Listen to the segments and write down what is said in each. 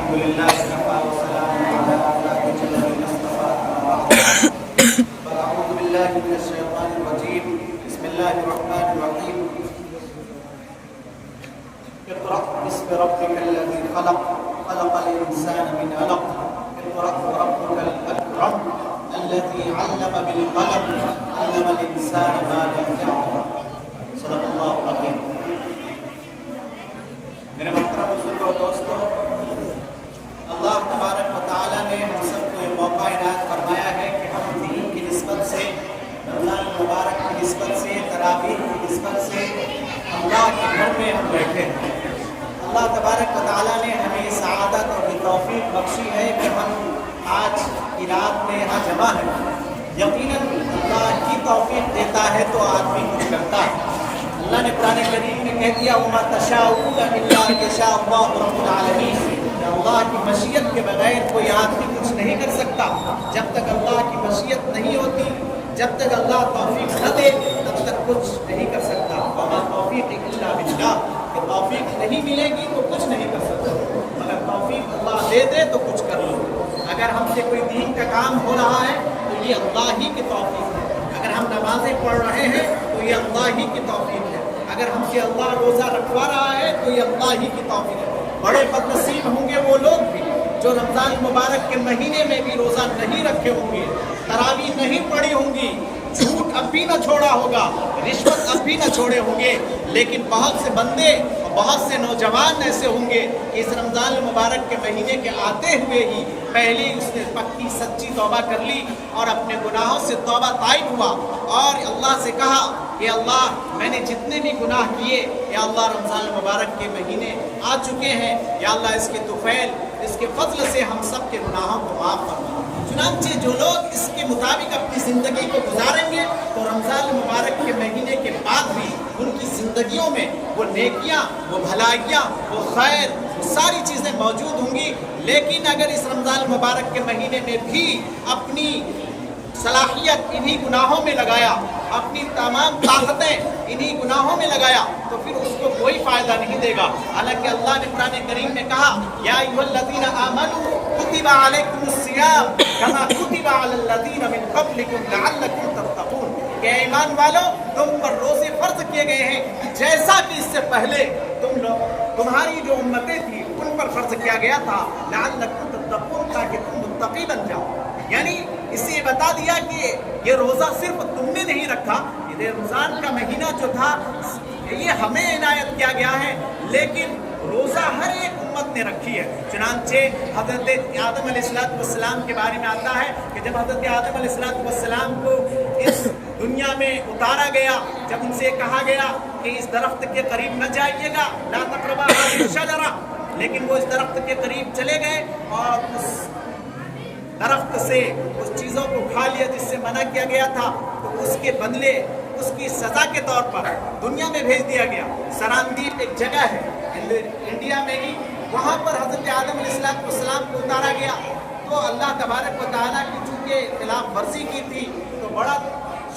الحمد لله كفى وسلام على عباده الذين اصطفى. فأعوذ بالله من الشيطان الرجيم. بسم الله الرحمن الرحيم. اقرأ باسم ربك الذي خلق خلق الإنسان من علق. اقرأ وربك الأكرم الذي علم بالقلم علم الإنسان ما لم يعلم. صدق الله العظيم. میرے محترم بزرگوں اور دوستوں، اللہ تبارک و تعالیٰ نے ہم سب کو یہ موقع عنایت فرمایا ہے کہ ہم دین کی نسبت سے، رمضان مبارک کی نسبت سے، تراویح کی نسبت سے اللہ کے گھر میں ہم بیٹھے ہیں۔ اللہ تبارک و تعالیٰ نے ہمیں سعادت اور توفیق بخشی ہے کہ ہم آج کی رات میں یہاں جمع ہیں۔ یقیناً اللہ کی توفیق دیتا ہے تو آدمی کچھ کرتا ہے۔ اللہ نے قرآن کریم میں کہہ دیا وَمَا تَشَاءُونَ إِلَّا أَن يَشَاءَ اللَّهُ رَبُّ الْعَالَمِينَ، کہ اللہ کی مشیت کے بغیر کوئی آدمی کچھ نہیں کر سکتا۔ جب تک اللہ کی مشیت نہیں ہوتی، جب تک اللہ توفیق نہ دے، تب تک کچھ نہیں کر سکتا۔ وَمَا تَوْفِيقِ إِلَّا بِاللَّهِ، کہ توفیق نہیں ملے گی تو کچھ نہیں کر سکتا، مگر توفیق اللہ دے دے تو کچھ کر لو۔ اگر ہم سے کوئی دین کا کام ہو رہا ہے تو یہ اللہ ہی کی توفیق ہے۔ اگر ہم نمازیں پڑھ رہے ہیں تو یہ اللہ ہی کی توفیق ہے۔ اگر ہم سے اللہ روزہ رکھوا رہا ہے تو یہ اللہ ہی کی توفیق ہے۔ بڑے بد نصیب ہوں گے وہ لوگ بھی جو رمضان مبارک کے مہینے میں بھی روزہ نہیں رکھے ہوں گے، تراویح نہیں پڑھی ہوں گی، جھوٹ اب بھی نہ چھوڑا ہوگا، رشوت اب بھی نہ چھوڑے ہوں گے، لیکن بہت سے بندے اور بہت سے نوجوان ایسے ہوں گے کہ اس رمضان مبارک کے مہینے کے آتے ہوئے ہی پہلی اس نے پکی سچی توبہ کر لی اور اپنے گناہوں سے توبہ طائب ہوا اور اللہ سے کہا کہ اللہ میں نے جتنے بھی گناہ کیے، یا اللہ رمضان مبارک کے مہینے آ چکے ہیں، یا اللہ اس کے طفیل، اس کے فضل سے ہم سب کے گناہوں کو معاف فرما۔ چنانچہ جو لوگ اس کے مطابق اپنی زندگی کو گزاریں گے تو رمضان مبارک کے مہینے کے بعد بھی ان کی زندگیوں میں وہ نیکیاں، وہ بھلائیاں، وہ خیر، وہ ساری چیزیں موجود ہوں گی۔ لیکن اگر اس رمضان مبارک کے مہینے میں بھی اپنی صلاحیت انہی گناہوں میں لگایا، اپنی تمام طاقتیں انہی گناہوں میں لگایا تو پھر اس کو کوئی فائدہ نہیں دے گا۔ حالانکہ اللہ نے قرآن کریم میں کہا یا ایھا الذین آمنوا کتب علیکم الصیام کما کتب علی الذین من قبلکم لعلکم تتقون، کہ ایمان والو تم پر روزے فرض کیے گئے ہیں جیسا کہ اس سے پہلے تمہاری جو امتیں تھیں ان پر فرض کیا گیا تھا، لعلکم تتقون، تاکہ تم متقی بن جاؤ۔ یعنی اس سے یہ بتا دیا کہ یہ روزہ صرف تم نے نہیں رکھا، یہ رمضان کا مہینہ جو تھا یہ ہمیں عنایت کیا گیا ہے، لیکن روزہ ہر ایک امت نے رکھی ہے۔ چنانچہ حضرت آدم علیہ السلام کے بارے میں آتا ہے کہ جب حضرت آدم علیہ السلام کو اس دنیا میں اتارا گیا، جب ان سے کہا گیا کہ اس درخت کے قریب نہ جائیے گا، لا تقربا هذه الشجرہ، لیکن وہ اس درخت کے قریب چلے گئے اور اس درخت سے اس چیزوں کو کھا لیا جس سے منع کیا گیا تھا، تو اس کے بدلے اس کی سزا کے طور پر دنیا میں بھیج دیا گیا۔ سراندیپ ایک جگہ ہے انڈیا میں ہی، وہاں پر حضرت آدم علیہ السلام کو اتارا گیا تو اللہ تبارک و تعالیٰ کی چونکہ خلاف ورزی کی تھی تو بڑا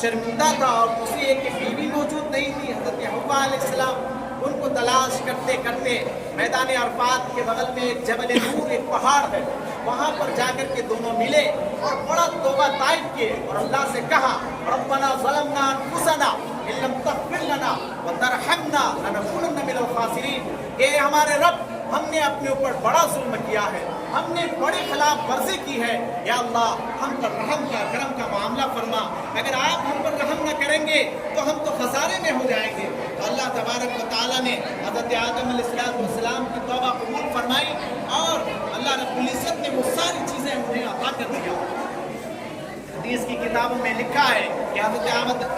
شرمندہ تھا، اور دوسری ایک کہ بیوی موجود نہیں تھی حضرت حوا علیہ السلام، ان کو تلاش کرتے کرتے میدان عرفات کے بغل میں ایک جبل نور، ایک پہاڑ ہے، وہاں پر جا کر کے دونوں ملے اور بڑا توبہ طائب کیے اور اللہ سے کہا ربنا ظلمنا انفسنا ان لم تغفر لنا وترحمنا لنکونن من الخاسرین، کہ ہمارے رب ہم نے اپنے اوپر بڑا ظلم کیا ہے، ہم نے بڑی خلاف ورزی کی ہے، یا اللہ ہم پر رحم کا کرم کا معاملہ فرما، اگر آپ ہم پر رحم نہ کریں گے تو ہم تو خسارے میں ہو جائیں گے۔ تو اللہ تبارک و تعالیٰ نے حضرت آدم علیہ السلام کی توبہ قبول فرمائی اور اللہ رب العزت نے وہ ساری چیزیں انہیں عطا کر دیا۔ حدیث کی کتابوں میں لکھا ہے کہ حضرت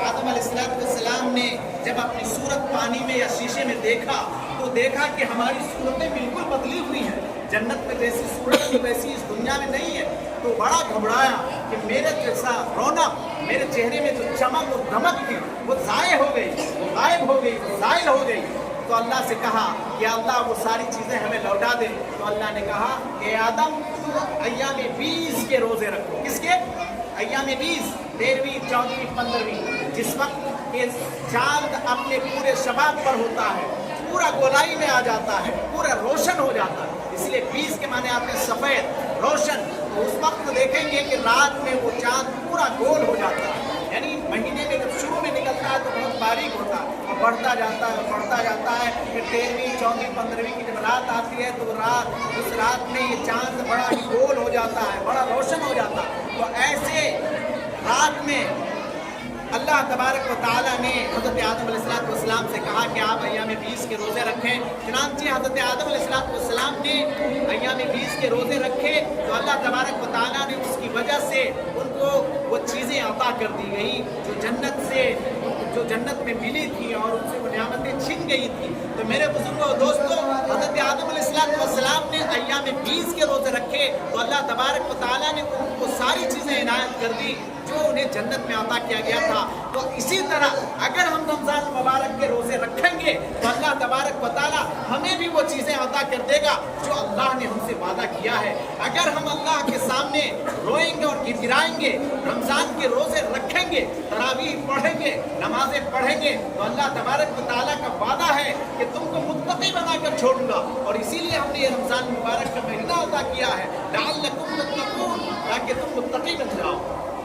آدم علیہ السلام نے جب اپنی صورت پانی میں یا شیشے میں دیکھا تو دیکھا کہ ہماری صورتیں بالکل بدلی ہوئی ہیں، جنت میں جیسی صورت تھی ویسی اس دنیا میں نہیں ہے، تو بڑا گھبرایا کہ میرے جیسا رونق، میرے چہرے میں جو چمک اور دمک تھی وہ ضائع ہو گئی، وہ غائب ہو گئی، وہ زائل ہو گئی۔ تو اللہ سے کہا کہ اللہ وہ ساری چیزیں ہمیں لوٹا دے، تو اللہ نے کہا کہ آدم تو ایام 20 کے روزے رکھو۔ کس کے؟ ایام 20، 13ویں، 14ویں، 15ویں، جس وقت کہ چاند اپنے پورے شباب پر ہوتا ہے، پورا گولائی میں آ جاتا ہے، پورا روشن ہو جاتا ہے، اس لیے 20 کے معنی آتے ہیں سفید روشن. تو اس وقت دیکھیں گے کہ رات میں وہ چاند پورا گول ہو جاتا ہے. یعنی مہینے میں جب شروع میں نکلتا ہے تو بہت باریک ہوتا ہے اور بڑھتا جاتا ہے پھر 13ویں 14ویں 15ویں کی جب رات آتی ہے تو اس رات میں یہ چاند بڑا ہی گول ہو جاتا ہے, بڑا روشن ہو جاتا ہے. تو ایسے رات میں اللہ تبارک و تعالیٰ نے حضرت آدم علیہ السلام سے کہا کہ آپ ایام 20 کے روزے رکھیں. چنانچہ حضرت آدم علیہ السلام نے ایام 20 کے روزے رکھے تو اللہ تبارک و تعالیٰ نے اس کی وجہ سے ان کو وہ چیزیں عطا کر دی گئی جو جنت میں ملی تھی اور ان سے وہ نعمتیں چھن گئی تھی. تو میرے بزرگوں اور دوستوں, حضرت آدم علیہ السلام نے ایام 20 کے روزے رکھے تو اللہ تبارک و تعالیٰ نے ان کو ساری چیزیں عنایت کر دی جو انہیں جنت میں عطا کیا گیا تھا. تو اسی طرح اگر ہم رمضان مبارک کے روزے رکھیں گے تو اللہ تبارک و تعالیٰ ہمیں بھی وہ چیزیں عطا کر دے گا جو اللہ نے ہم سے وعدہ کیا ہے. اگر ہم اللہ کے سامنے روئیں گے اور گڑگڑائیں گے, رمضان کے روزے رکھیں گے, تراویح پڑھیں گے, نمازیں پڑھیں گے, تو اللہ تبارک و تعالیٰ کا وعدہ ہے کہ تم کو متقی بنا کر چھوڑوں گا. اور اسی لیے ہم نے یہ رمضان مبارک کا مہینہ عطا کیا ہے لعلکم تتقون, تاکہ تم متقی بن جاؤ.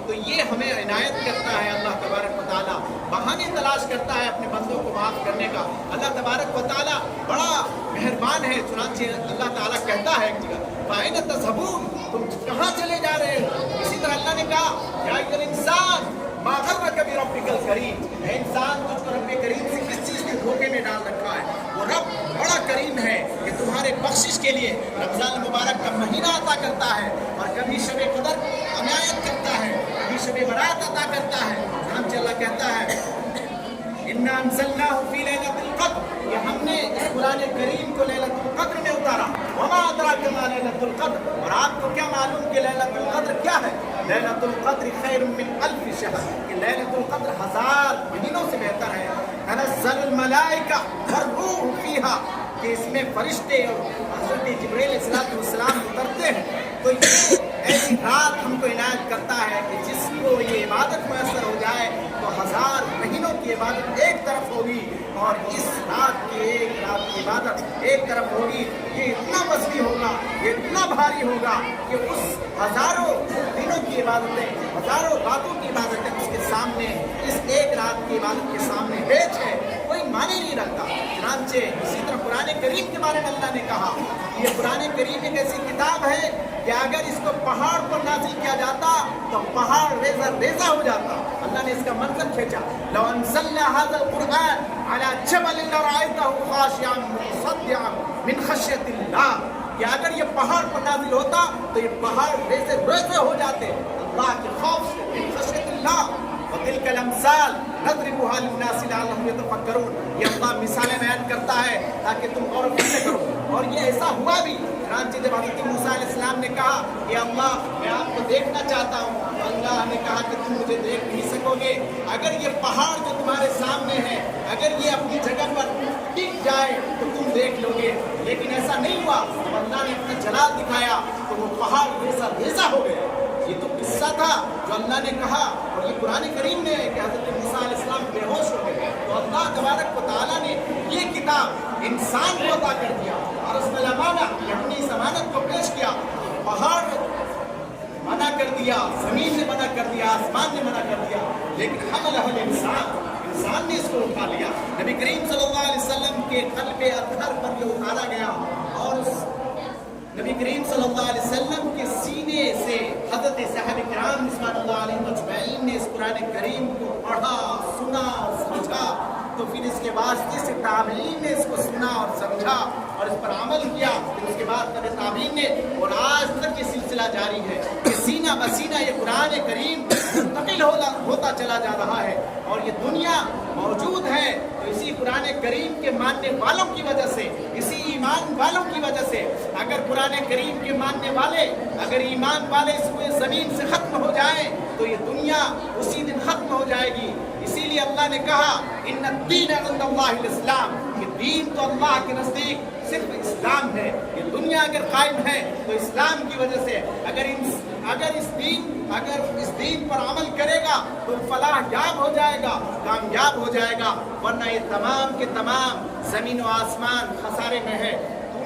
تو یہ ہمیں عنایت کرتا ہے اللہ تبارک و تعالیٰ, بہانے تلاش کرتا ہے اپنے بندوں کو معاف کرنے کا. اللہ تبارک و تعالیٰ بڑا مہربان ہے. چنانچہ اللہ تعالیٰ کہتا ہے ایک جگہ فَأَيْنَ تَذْهَبُونَ, تم کہاں چلے جا رہے ہو. اسی طرح اللہ نے کہا یا ایھا الانسان ما غرک بربک الکریم, اے انسان تجھ کو رب کریم سے کس چیز نے دھوکے میں ڈال رکھا ہے. وہ رب بڑا کریم ہے کہ تمہارے بخشش کے لیے رمضان مبارک کا مہینہ عطا کرتا ہے اور کبھی شب قدر عنایت کرتا ہے, کبھی شب برات عطا کرتا ہے. چنانچہ اللہ کہتا ہے اِنَّا أَنزَلْنَاهُ فِي لَيْلَةِ الْقَدْرِ, یہ ہم نے اس قرآن کریم کو لیلۃ القدر میں اتارا. وَمَا أَدْرَاكَ مَا لَيْلَةُ الْقَدْرِ, اور آپ کو کیا معلوم کہ لیلۃ القدر کیا ہے. لیلۃ القدر خیر من الف شہر, کہ لیلۃ القدر 1000 مہینوں سے بہتر ہے. تنزل الملائکہ والروح فیہا, کہ اس میں فرشتے اور حضرت جبرائیل علیہ السلام اترتے ہیں. تو یہ ایسی رات ہم کو عنایت کرتا ہے کہ جس کو یہ عبادت میسر ہو جائے تو 1000 مہینوں کی عبادت ایک طرف ہوگی اور اس رات کی ایک رات کی عبادت ایک طرف ہوگی. یہ اتنا وسیع ہوگا, یہ اتنا بھاری ہوگا کہ اس ہزاروں دنوں کی عبادتیں, ہزاروں راتوں کی عبادتیں اس کے سامنے, اس ایک رات کی عبادت کے سامنے ہیچ ہے, کوئی معنی نہیں رکھتا. چنانچہ اسی طرح قرآن کریم کے بارے میں اللہ نے کہا یہ قرآن کریم ایک ایسی کتاب ہے کہ اگر اس کو پہاڑ پر نازل کیا جاتا تو پہاڑ ریزہ ریزہ ہو جاتا. اللہ نے اس کا منظر کھینچا لو انزلنا هذا القرآن على جبل لرأيته خاشعا متصدعا من خشية الله, کہ اگر یہ پہاڑ پر نازل ہوتا تو یہ پہاڑ ریزے ریزے ہو جاتے اللہ کے خوف سے, من خشیۃ اللہ. وَتِلْكَ الْأَمْثَالُ نَضْرِبُهَا لِلنَّاسِ لَعَلَّهُمْ يَتَفَكَّرُونَ, یہ اللہ مثالیں بیان کرتا ہے تاکہ تم غور و فکر کرو. اور یہ ایسا ہوا بھی. چنانچہ جب حضرت موسیٰ علیہ السلام نے کہا کہ اللہ میں آپ کو دیکھنا چاہتا ہوں, تو اللہ نے کہا کہ تم مجھے دیکھ نہیں سکو گے. اگر یہ پہاڑ جو تمہارے سامنے ہے اگر یہ اپنی جگہ پر ٹک جائے تو تم دیکھ لو گے, لیکن ایسا نہیں ہوا. تو اللہ نے اپنا جلال دکھایا تو وہ پہاڑ ریزہ ریزہ ہو گئے. یہ تو قصہ تھا جو اللہ نے کہا اور یہ قرآن کریم میں ہے کہ حضرت موسیٰ علیہ السلام بے ہوش ہو گئے. تو اللہ تبارک و تعالیٰ نے یہ کتاب انسان کو عطا کر دیا اور اس میں امانت اپنی اس امانت کو پیش کیا. پہاڑ منع کر دیا, زمین نے منع کر دیا, آسمان نے منع کر دیا, لیکن حملہ انسان نے اس کو اٹھا لیا. نبی کریم صلی اللہ علیہ وسلم کے قلب اطہر پر یہ اتارا گیا اور اس نبی کریم صلی اللہ علیہ وسلم کے سینے سے حضرت صحابہ کرام رضوان اللہ علیہم اجمعین نے اس قرآن کریم کو پڑھا, سنا اور سمجھا. تو پھر اس کے واسطے سے تابعین نے اس کو سنا اور سمجھا اور اس پر عمل کیا. پھر اس کے بعد تابعین نے, اور آج تک یہ سلسلہ جاری ہے کہ سینہ بسینہ یہ قرآن کریم منتقل ہوتا چلا جا رہا ہے اور یہ دنیا موجود ہے. تو اسی قرآن کریم کے ماننے والوں کی وجہ سے, اسی ایمان والوں کی وجہ سے, اگر قرآن کریم کے ماننے والے, اگر ایمان والے اس کو زمین سے ختم ہو جائیں تو یہ دنیا اسی دن ختم ہو جائے گی. اسی لیے اللہ نے کہا ان الدین عند اللہ الاسلام, کہ دین تو اللہ کے نزدیک صرف اسلام ہے. یہ دنیا اگر قائم ہے تو اسلام کی وجہ سے. اگر اس دین پر عمل کرے گا تو فلاح یاب ہو جائے گا, کامیاب ہو جائے گا, ورنہ یہ تمام کے تمام زمین و آسمان خسارے میں ہے.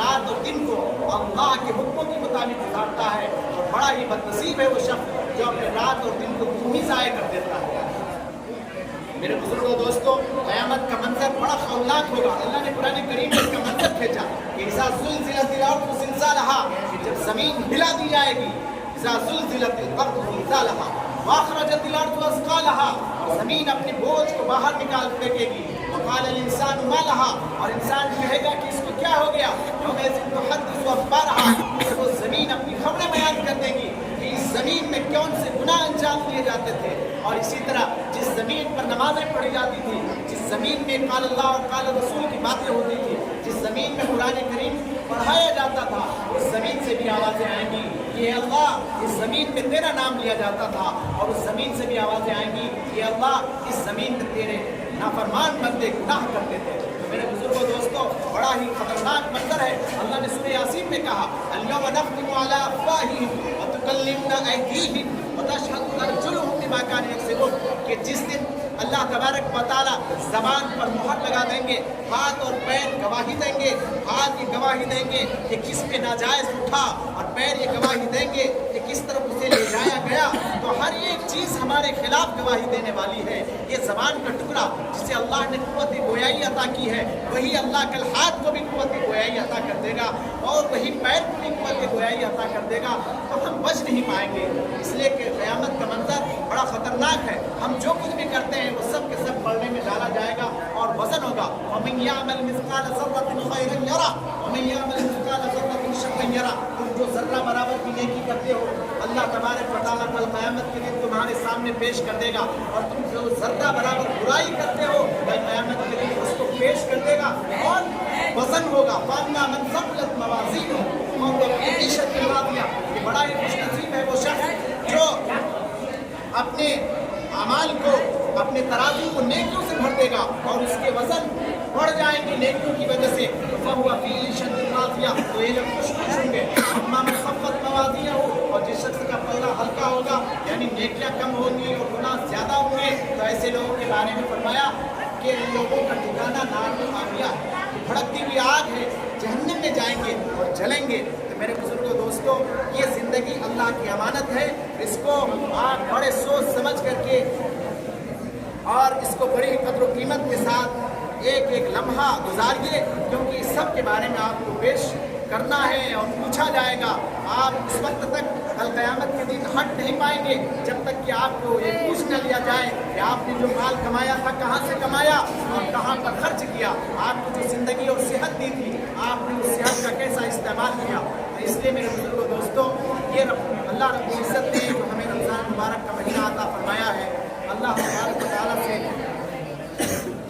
رات اور دن کو اللہ کے حکموں کے مطابق گزارتا ہے، اور بڑا ہی بدنصیب ہے وہ شخص جو اپنے رات اور دن کو یوں ہی ضائع کر دیتا ہے۔ میرے بزرگوں دوستوں، قیامت کا منظر بڑا خولناک ہوگا۔ اللہ نے قرآن کریم میں اس کا منظر بھیجا کہ اذا زلزلت الارض زلزالہا، کہ جب زمین ہلا دی جائے گی، اذا زلزلت الارض زلزالہا واخرجت الارض اثقالہا، اور زمین اپنے بوجھ کو باہر نکال پھینکے گی، وقال الانسان ما لہا، اور انسان کہے گا کہ اس کو کیا ہو گیا، یومئذ تحدث اخبارہا، وہ زمین اپنی خبریں بیان کر دے گی کہ اس زمین میں کون سے گناہ انجام دیے جاتے تھے۔ اور اسی طرح جس زمین پر نمازیں پڑھی جاتی تھی، جس زمین میں قال اللہ اور قال رسول کی باتیں ہوتی تھی، جس زمین میں قرآن کریم پڑھایا جاتا تھا، اس زمین سے بھی آوازیں آئیں گی کہ اللہ اس زمین میں تیرا نام لیا جاتا تھا، اور اس زمین سے بھی آوازیں آئیں گی کہ اللہ اس زمین میں تیرے نافرمان بندے گناہ کرتے تھے۔ میرے بزرگوں دوستوں، بڑا ہی خطرناک منظر ہے۔ اللہ نے سورہ یاسین میں کہا الیوم نختم علی افواہہم وتکلمنا ایدیہم وتشہد ارجلہم بما کانوا یکسبون، کہ جس دن اللہ تبارک و تعالیٰ زبان پر مہر لگا دیں گے، ہاتھ اور پیر گواہی دیں گے، ہاتھ یہ گواہی دیں گے کہ کس پہ ناجائز اٹھا، اور پیر یہ گواہی دیں گے کہ کس طرف اسے لے جایا گیا، تو ہر ایک چیز ہمارے خلاف گواہی دینے والی ہے۔ یہ زبان کا ٹکڑا جسے اللہ نے قوت گویائی عطا کی ہے، وہی اللہ کل ہاتھ کو بھی قوت گویائی عطا کر دے گا، اور وہی پیر کو بھی قوت گویائی عطا کر دے گا، تو ہم بچ نہیں پائیں گے۔ اس لیے کہ قیامت کا منظر بڑا خطرناک ہے۔ ہم جو کچھ بھی کرتے ہیں وہ سب کے سب پڑھنے میں ڈالا جائے گا اور وزن ہوگا۔ وَمَن يَعْمَلْ مِثْقَالَ ذَرَّةٍ خَيْرًا يَرَهُ وَمَن يَعْمَلْ مِثْقَالَ ذَرَّةٍ شَرًّا يَرَهُ، تم جو ذرہ برابر کی نیکی کرتے ہو، اللہ تبارک و تعالیٰ کل قیامت کے دن تمہارے سامنے پیش کر دے گا، اور تم جو ذرہ برابر برائی کرتے ہو، کل قیامت کے دن اس کو پیش کر دے گا اور وزن ہوگا۔ فَأَمَّا مَنْ ثَقُلَتْ مَوَازِينُهُ فَهُوَ فِي عِيشَةٍ رَاضِيَةٍ، یہ بڑا ہی خوش نصیب ہے وہ شخص جو اپنے اعمال کو، اپنے ترازو کو نیکیوں سے بھر دے گا، اور اس کے وزن بڑھ جائیں گے نیکیوں کی وجہ سے۔ فَهُوَ فِي عِيشَةٍ رَاضِيَةٍ، تو یہ لوگ خوش ہوں گے۔ اما من خفت موازینہ، اور جس شخص کا پلہ ہلکا ہوگا، یعنی نیکیاں کم ہوں گی اور گناہ زیادہ ہوں گے، تو ایسے لوگوں کے بارے میں فرمایا کہ ان لوگوں کا ٹھکانہ نار میں حاویہ، بھڑکتی ہوئی آگ ہے، جہنم میں جائیں گے اور جلیں گے۔ تو میرے بزرگوں دوستوں، یہ زندگی اللہ کی امانت ہے، اس کو آپ بڑے سوچ سمجھ کر کے اور اس کو بڑی قدر و قیمت کے ساتھ ایک ایک لمحہ گزاریے، کیونکہ اس سب کے بارے میں آپ کو پیش کرنا ہے اور پوچھا جائے گا۔ آپ اس وقت تک کل قیامت کے دن ہٹ نہیں پائیں گے جب تک کہ آپ کو یہ پوچھ نہ لیا جائے کہ آپ نے جو مال کمایا تھا کہاں سے کمایا اور کہاں پر خرچ کیا، آپ کو جو زندگی اور صحت دی تھی آپ نے اس صحت کا کیسا استعمال کیا۔ تو اس لیے میرے بزرگوں دوستوں، یہ اللہ رب العزت نے جو ہمیں رمضان مبارک کا مہینہ عطا فرمایا ہے، اللہ تبارک و تعالیٰ سے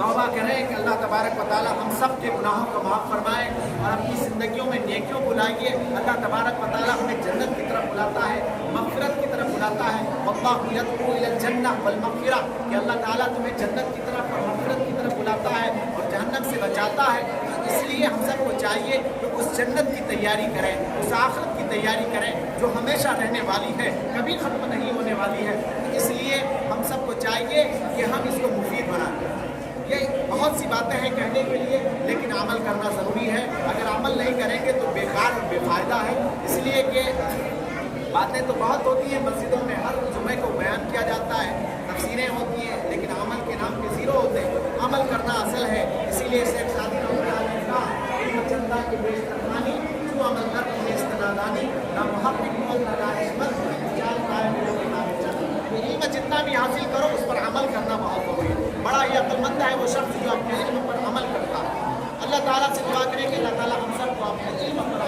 توبہ کریں کہ اللہ تبارک و تعالیٰ ہم سب کے گناہوں کو معاف فرمائے اور اپنی زندگیوں میں نیکیوں کو لائیے۔ اللہ تبارک و تعالیٰ ہمیں جنت کی طرف بلاتا ہے، مغفرت کی طرف بلاتا ہے۔ واللہ یدعو الی الجنہ والمغفرہ، کہ اللہ تعالیٰ تمہیں جنت کی طرف اور مغفرت کی طرف بلاتا ہے اور جہنم سے بچاتا ہے۔ اس لیے ہم سب کو چاہیے کہ اس جنت کی تیاری کریں، اس آخرت کی تیاری کریں جو ہمیشہ رہنے والی ہے، کبھی ختم نہیں ہونے والی ہے۔ اس لیے ہم سب کو چاہیے کہ ہم اس کو مفید بنائیں۔ یہ بہت سی باتیں ہیں کہنے کے لیے، لیکن عمل کرنا ضروری ہے۔ اگر عمل نہیں کریں گے تو بیکار اور بے فائدہ ہے۔ اس لیے کہ باتیں تو بہت ہوتی ہیں، مسجدوں میں ہر جمعے کو بیان کیا جاتا ہے، تفسیریں ہوتی ہیں، لیکن عمل کے نام کے زیرو ہوتے ہیں۔ عمل کرنا اصل ہے۔ اسی لیے شیخ سعدی رحمۃ اللہ علیہ نے کہا علم چندہ کی بیش ترمانی، جو عمل کر انہیں استنادانی، نہ محقق مول نہ دانشمند، جان قائم ہو کے نام چند۔ علم جتنا بھی حاصل کرو اس پر عمل کرنا بہت ضروری ہے۔ بڑا ہی عقل مند ہے وہ شخص جو اپنے علم پر عمل کرتا ہے۔ اللہ تعالیٰ سے دعا کریں کہ اللہ تعالیٰ ہم سب کو اپنے علم پر